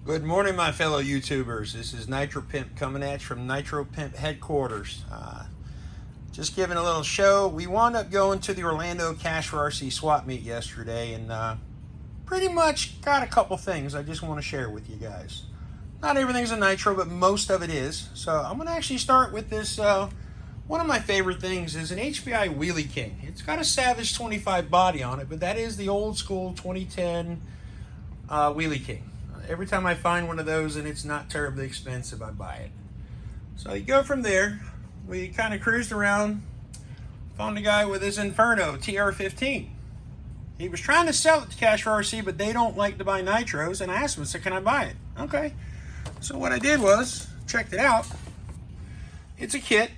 Good morning, my fellow YouTubers. This is Nitro Pimp coming at you from Nitro Pimp headquarters. Just giving a little show. We wound up going to the Orlando Cash for RC swap meet yesterday and pretty much got a couple things I just want to share with you guys. Not everything's a Nitro, but most of it is. So I'm going to actually start with this. One of my favorite things is an HPI Wheelie King. It's got a Savage 25 body on it, but that is the old school 2010 Wheelie King. Every time I find one of those and it's not terribly expensive, I buy it. So you go from there. We kind of cruised around, found a guy with his Inferno TR15. He was trying to sell it to Cash for RC, but they don't like to buy Nitros, and I asked him, so can I buy it? Okay. So what I did was, checked it out. It's a kit,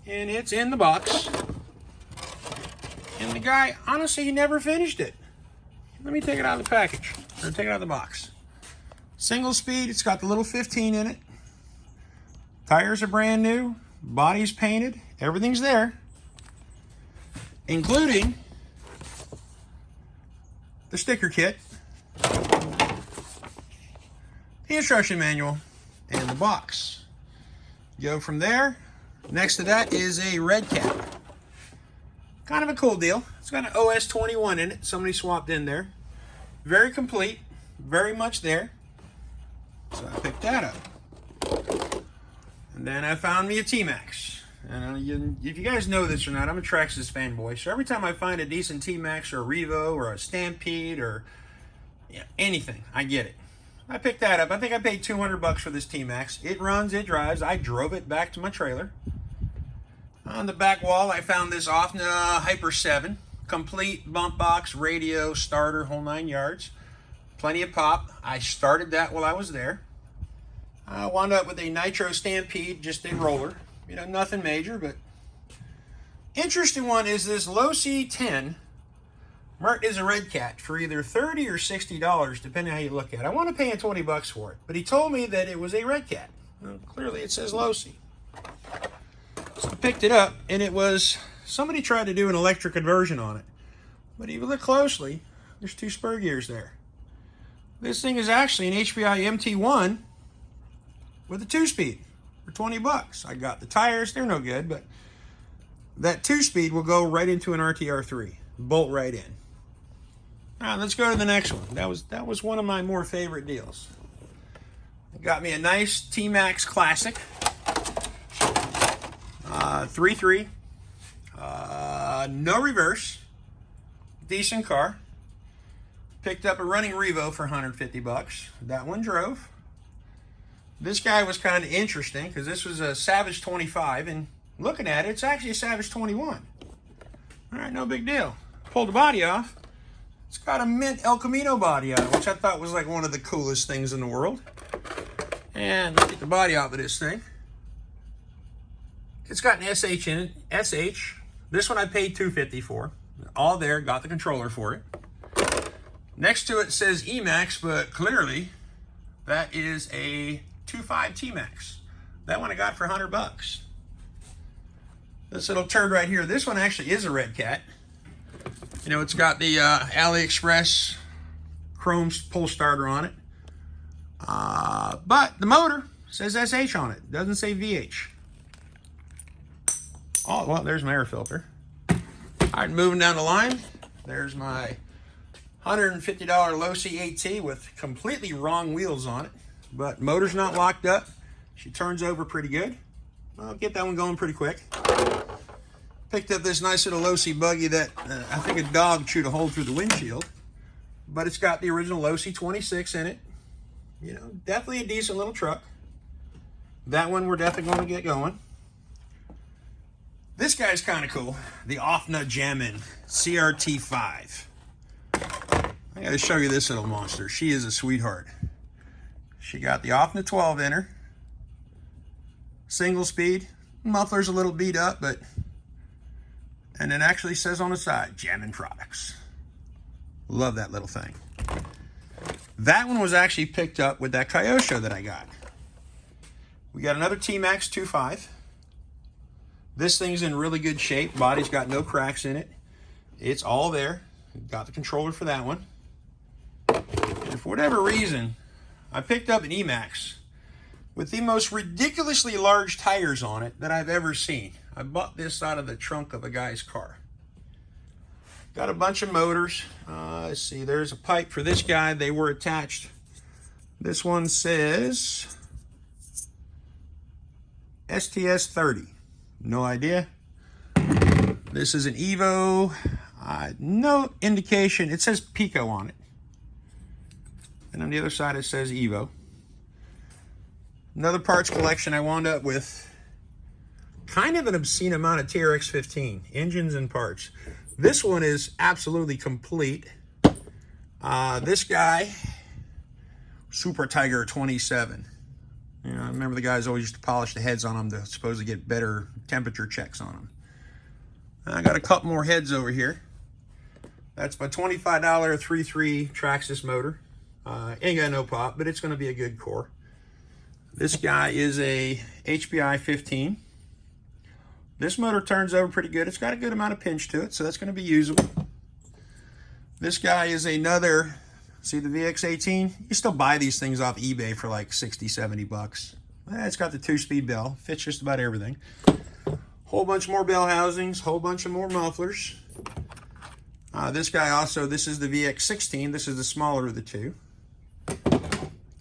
and it's in the box. And the guy, honestly, he never finished it. Let me take it out of the package, or take it out of the box. Single speed, it's got the little 15 in it. Tires are brand new, body's painted, everything's there, including the sticker kit, the instruction manual, and the box. Go from there. Next to that is a red cap. Kind of a cool deal. It's got an OS 21 in it. Somebody swapped in there. Very complete, very much there. So I picked that up. And then I found me a T-Max. And if you guys know this or not, I'm a Traxxas fanboy. So every time I find a decent T-Max or a Revo or a Stampede or anything, I get it. I picked that up. I think I paid $200 for this T-Max. It runs, it drives. I drove it back to my trailer. On the back wall, I found this Offna Hyper 7. Complete bump box, radio, starter, whole 9 yards. Plenty of pop. I started that while I was there. I wound up with a Nitro Stampede, just a roller. You know, nothing major, but interesting one is this Losi 10. Marked as a red cat for either $30 or $60, depending how you look at it. I want to pay him $20 for it, but he told me that it was a red cat. Well, clearly it says Losi. So I picked it up, and it was, somebody tried to do an electric conversion on it. But if you look closely, there's 2 spur gears there. This thing is actually an HPI MT1 with a 2-speed for $20. I got the tires, they're no good, but that 2-speed will go right into an RTR3. Bolt right in. All right, let's go to the next one. That was one of my more favorite deals. It got me a nice T-Max Classic. 3.3. No reverse. Decent car. Picked up a running Revo for $150. That one drove. This guy was kind of interesting because this was a Savage 25, and looking at it, it's actually a Savage 21. All right, no big deal. Pulled the body off. It's got a mint El Camino body on it, which I thought was like one of the coolest things in the world. And let's get the body off of this thing. It's got an SH in it. SH. This one I paid $250 for. All there, got the controller for it. Next to it says Emax, but clearly that is a 2.5 T-Max. That one I got for $100. This little turd right here, this one actually is a red cat. You know, it's got the AliExpress chrome pull starter on it. But the motor says SH on it. Doesn't say VH. Oh, well, there's my air filter. All right, moving down the line. There's my $150 Losi AT with completely wrong wheels on it. But motor's not locked up. She turns over pretty good. I'll get that one going pretty quick. Picked up this nice little Losi buggy that I think a dog chewed a hole through the windshield. But it's got the original Losi 26 in it. You know, definitely a decent little truck. That one we're definitely going to get going. This guy's kind of cool. The Offna Jammin' CRT5. I got to show you this little monster. She is a sweetheart. She got the Offna 12 in her. Single speed. Muffler's a little beat up, but... And it actually says on the side, Jammin' Products. Love that little thing. That one was actually picked up with that Kyosho that I got. We got another T-Max 2.5. This thing's in really good shape. Body's got no cracks in it. It's all there. Got the controller for that one. And for whatever reason, I picked up an E-Max with the most ridiculously large tires on it that I've ever seen. I bought this out of the trunk of a guy's car. Got a bunch of motors. Let's see, there's a pipe for this guy. They were attached. This one says STS 30. No idea. This is an Evo. No indication. It says Pico on it. And on the other side it says Evo. Another parts collection. I wound up with kind of an obscene amount of TRX 15 engines and parts. This one is absolutely complete. This guy, Super Tiger 27. You know, I remember the guys always used to polish the heads on them to supposedly get better temperature checks on them. I got a couple more heads over here. That's my $25 3.3 Traxxas motor. Ain't got no pop, but it's going to be a good core. This guy is a HPI 15. This motor turns over pretty good. It's got a good amount of pinch to it, so that's going to be usable. This guy is another, see the VX18? You still buy these things off eBay for like 60, 70 bucks. It's got the 2-speed bell. Fits just about everything. Whole bunch more bell housings. Whole bunch of more mufflers. This guy also, this is the VX16. This is the smaller of the two.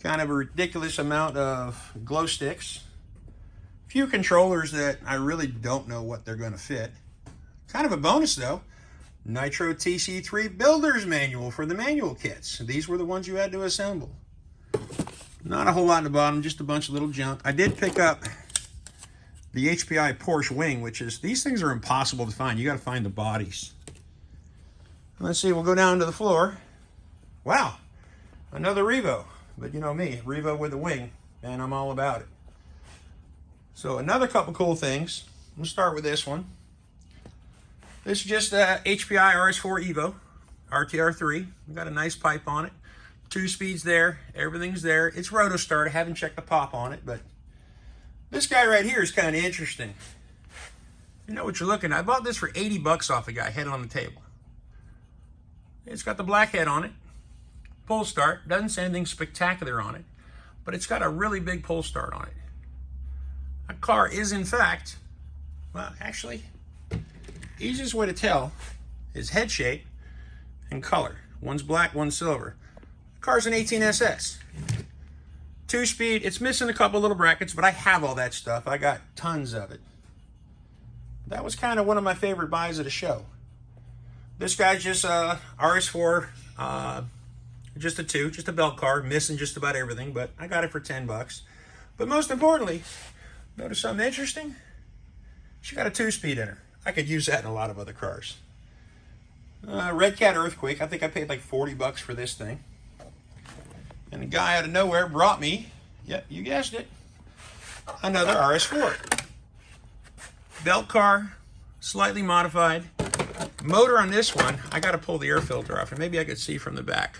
Kind of a ridiculous amount of glow sticks. Few controllers that I really don't know what they're going to fit. Kind of a bonus though. Nitro TC3 Builder's Manual for the manual kits. These were the ones you had to assemble. Not a whole lot in the bottom, just a bunch of little junk. I did pick up the HPI Porsche wing, which is, these things are impossible to find. You got to find the bodies. Let's see, we'll go down to the floor. Wow, another Revo. But you know me, Revo with a wing, and I'm all about it. So another couple cool things. We'll start with this one. This is just a HPI RS4 Evo, RTR3. We got a nice pipe on it. 2 speeds there, everything's there. It's roto start. I haven't checked the pop on it, but this guy right here is kind of interesting. You know what you're looking at. I bought this for 80 bucks off a guy, head on the table. It's got the black head on it. Pull start. Doesn't say anything spectacular on it, but it's got a really big pull start on it. A car is, in fact, well, actually, easiest way to tell is head shape and color. One's black, one's silver. The car's an 18SS. 2-speed. It's missing a couple little brackets, but I have all that stuff. I got tons of it. That was kind of one of my favorite buys at a show. This guy's just a RS4, just a 2, just a belt car, missing just about everything, but I got it for 10 bucks. But most importantly, notice something interesting? She got a 2-speed in her. I could use that in a lot of other cars. Red Cat Earthquake. I think I paid like 40 bucks for this thing. And the guy out of nowhere brought me, yep, you guessed it, another RS4. Belt car, slightly modified. Motor on this one, I got to pull the air filter off, and maybe I could see from the back.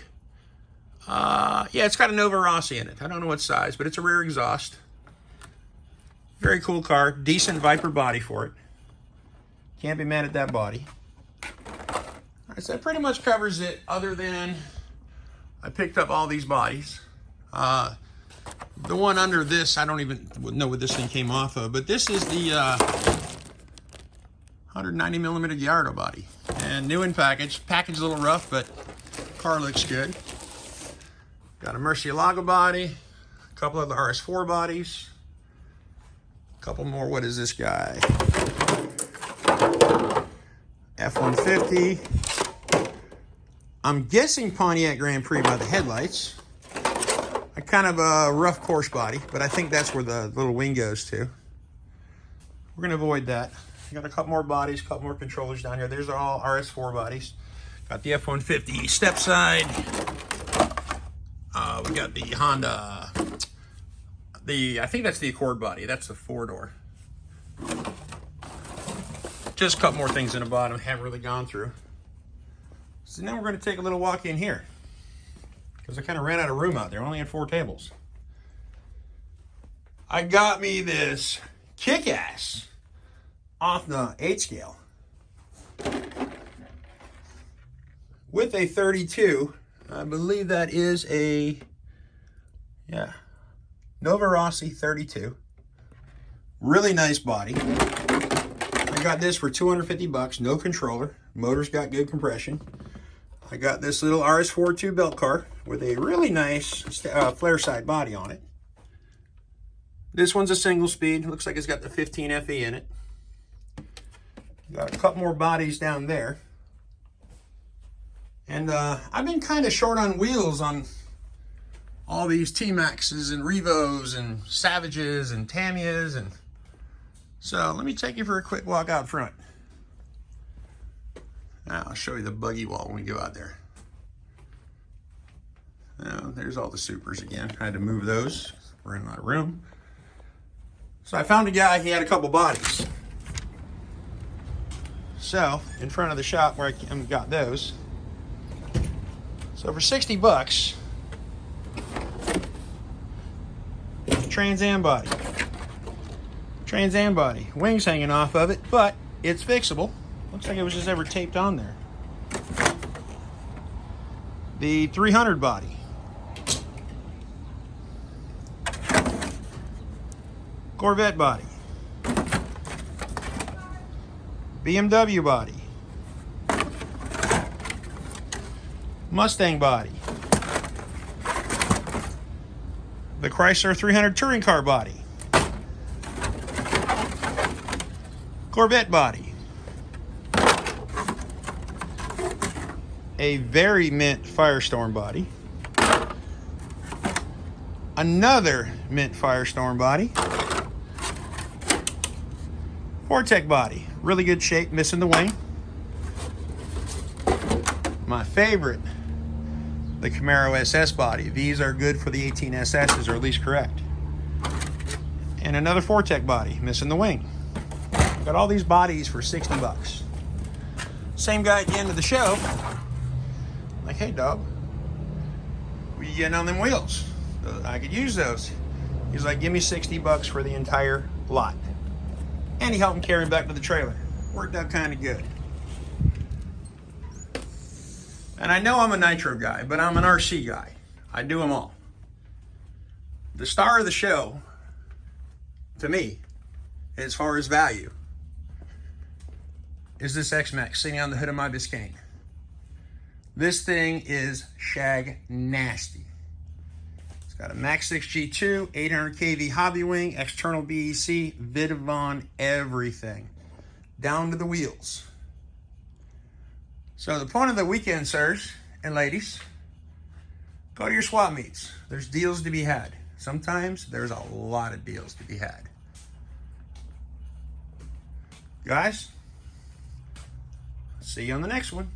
Yeah, it's got a Nova Rossi in it. I don't know what size, but it's a rear exhaust. Very cool car. Decent Viper body for it. Can't be mad at that body. All right, so that pretty much covers it, other than I picked up all these bodies. The one under this, I don't even know what this thing came off of, but this is the 190 millimeter Gallardo body. And new in package. Package a little rough, but car looks good. Got a Murcielago body, a couple of the RS4 bodies, a couple more. What is this guy? F-150. I'm guessing Pontiac Grand Prix by the headlights. A kind of a rough course body, but I think that's where the little wing goes to. We're going to avoid that. Got a couple more bodies, a couple more controllers down here. There's all RS4 bodies. Got the F-150 step side. We got the Honda. I think that's the Accord body. That's the 4-door. Just a couple more things in the bottom. Haven't really gone through. So now we're going to take a little walk in here, because I kind of ran out of room out there. I only had 4 tables. I got me this kick-ass off the 8 scale with a 32. I believe that is a, Yeah. Nova Rossi 32. Really nice body. I got this for 250 bucks, no controller. Motor's got good compression. I got this little RS42 belt car with a really nice flare side body on it. This one's a single speed. Looks like it's got the 15 FE in it. Got a couple more bodies down there. And I've been kind of short on wheels on all these T-Maxes and Revos and Savages and Tamias. And so let me take you for a quick walk out front. Now I'll show you the buggy wall when we go out there. Now, there's all the supers again. I had to move those. We're in my room. So I found a guy, he had a couple bodies. So, in front of the shop where I got those. So for 60 bucks, Trans Am body. Trans Am body. Wings hanging off of it, but it's fixable. Looks like it was just ever taped on there. The 300 body. Corvette body. BMW body. Mustang body. The Chrysler 300 touring car body. Corvette body. A very mint Firestorm body. Another mint Firestorm body. Vortec body, really good shape, missing the wing. My favorite, the Camaro SS body. These are good for the 18 SSs, or at least correct. And another Vortec body, missing the wing. Got all these bodies for 60 bucks. Same guy at the end of the show, like, hey dog, what you getting on them wheels? I could use those. He's like, give me 60 bucks for the entire lot. And he helped him carry him back to the trailer. Worked out kind of good. And I know I'm a Nitro guy, but I'm an RC guy. I do them all. The star of the show, to me, as far as value, is this X-Max sitting on the hood of my Biscayne. This thing is shag nasty. It's got a Max 6 G2, 800 kV hobby wing, external BEC, Vidavon, everything. Down to the wheels. So the point of the weekend, sirs and ladies, go to your swap meets. There's deals to be had. Sometimes there's a lot of deals to be had. Guys, see you on the next one.